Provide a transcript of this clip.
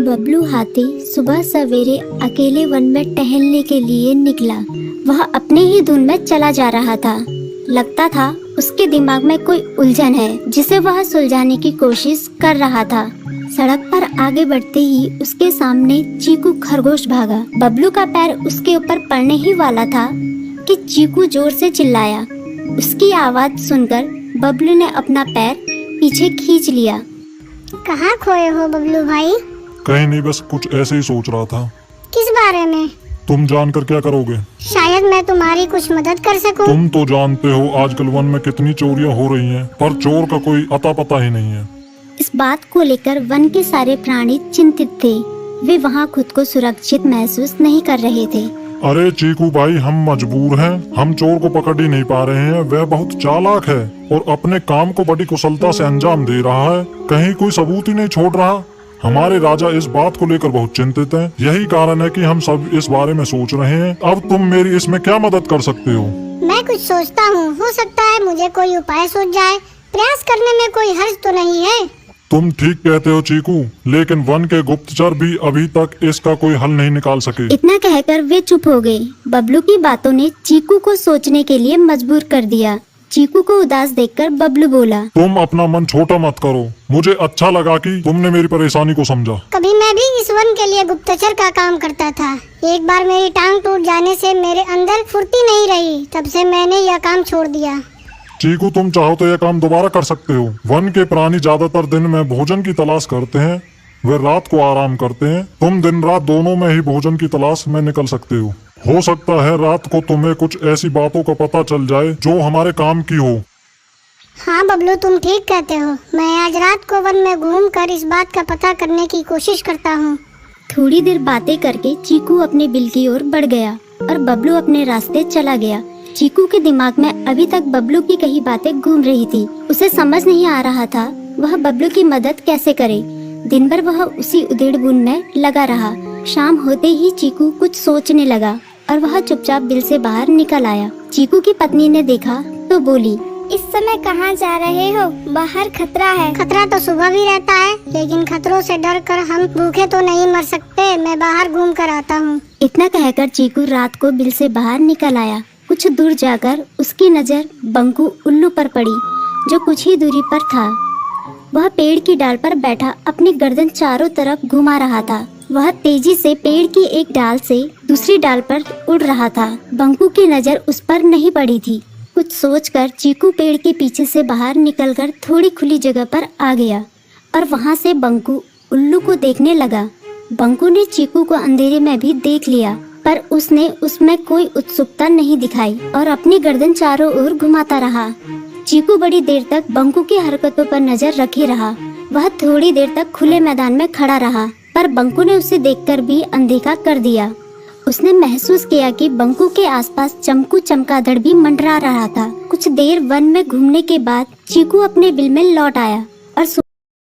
बबलू हाथी सुबह सवेरे अकेले वन में टहलने के लिए निकला। वह अपने ही धुन में चला जा रहा था। लगता था उसके दिमाग में कोई उलझन है जिसे वह सुलझाने की कोशिश कर रहा था। सड़क पर आगे बढ़ते ही उसके सामने चीकू खरगोश भागा। बबलू का पैर उसके ऊपर पड़ने ही वाला था कि चीकू जोर से चिल्लाया। उसकी आवाज सुनकर बबलू ने अपना पैर पीछे खींच लिया। कहाँ खोए हो बबलू भाई? कहीं नहीं, बस कुछ ऐसे ही सोच रहा था। किस बारे में? तुम जानकर क्या करोगे? शायद मैं तुम्हारी कुछ मदद कर सकूं। तुम तो जानते हो आजकल वन में कितनी चोरियां हो रही हैं, पर चोर का कोई अता पता ही नहीं है। इस बात को लेकर वन के सारे प्राणी चिंतित थे। वे वहाँ खुद को सुरक्षित महसूस नहीं कर रहे थे। अरे चीकू भाई, हम मजबूर हैं। हम चोर को पकड़ ही नहीं पा रहे हैं। वह बहुत चालाक है और अपने काम को बड़ी कुशलता से अंजाम दे रहा है। कहीं कोई सबूत ही नहीं छोड़ रहा। हमारे राजा इस बात को लेकर बहुत चिंतित हैं। यही कारण है कि हम सब इस बारे में सोच रहे हैं। अब तुम मेरी इसमें क्या मदद कर सकते हो? मैं कुछ सोचता हूँ, हो सकता है मुझे कोई उपाय सूझ जाए। प्रयास करने में कोई हर्ज तो नहीं है। तुम ठीक कहते हो चीकू, लेकिन वन के गुप्तचर भी अभी तक इसका कोई हल नहीं निकाल सके। इतना कहकर वे चुप हो गए। बबलू की बातों ने चीकू को सोचने के लिए मजबूर कर दिया। चीकू को उदास देखकर बबलू बोला, तुम अपना मन छोटा मत करो। मुझे अच्छा लगा कि तुमने मेरी परेशानी को समझा। कभी मैं भी इस वन के लिए गुप्तचर का काम करता था। एक बार मेरी टांग टूट जाने से मेरे अंदर फुर्ती नहीं रही। तब से मैंने यह काम छोड़ दिया। चीकू, तुम चाहो तो यह काम दोबारा कर सकते हो। वन के प्राणी ज्यादातर दिन में भोजन की तलाश करते हैं, वे रात को आराम करते हैं। तुम दिन रात दोनों में ही भोजन की तलाश में निकल सकते हो। हो सकता है रात को तुम्हें कुछ ऐसी बातों का पता चल जाए जो हमारे काम की हो। हाँ बबलू, तुम ठीक कहते हो। मैं आज रात को वन में घूम कर इस बात का पता करने की कोशिश करता हूँ। थोड़ी देर बातें करके चीकू अपने बिल की ओर बढ़ गया और बबलू अपने रास्ते चला गया। चीकू के दिमाग में अभी तक बबलू की कही बातें घूम रही थी। उसे समझ नहीं आ रहा था वह बबलू की मदद कैसे करे। दिन भर वह उसी उधेड़-बुन में लगा रहा। शाम होते ही चीकू कुछ सोचने लगा और वह चुपचाप बिल से बाहर निकल आया। चीकू की पत्नी ने देखा तो बोली, इस समय कहाँ जा रहे हो? बाहर खतरा है। खतरा तो सुबह भी रहता है, लेकिन खतरों से डर कर हम भूखे तो नहीं मर सकते। मैं बाहर घूम कर आता हूँ। इतना कहकर चीकू रात को बिल से बाहर निकल आया। कुछ दूर जाकर उसकी नजर बंकू उल्लू पर पड़ी, जो कुछ ही दूरी पर था। वह पेड़ की डाल पर बैठा अपनी गर्दन चारों तरफ घुमा रहा था। वह तेजी से पेड़ की एक डाल से दूसरी डाल पर उड़ रहा था। बंकू की नजर उस पर नहीं पड़ी थी। कुछ सोचकर चीकू पेड़ के पीछे से बाहर निकलकर थोड़ी खुली जगह पर आ गया और वहां से बंकू उल्लू को देखने लगा। बंकू ने चीकू को अंधेरे में भी देख लिया, पर उसने उसमें कोई उत्सुकता नहीं दिखाई और अपनी गर्दन चारों ओर घुमाता रहा। चीकू बड़ी देर तक बंकू की हरकतों पर नजर रखे रहा। वह थोड़ी देर तक खुले मैदान में खड़ा रहा, पर बंकू ने उसे देखकर भी अनदेखा कर दिया। उसने महसूस किया कि बंकू के आसपास चमकू चमगादड़ भी मंडरा रहा था। कुछ देर वन में घूमने के बाद चीकू अपने बिल में लौट आया और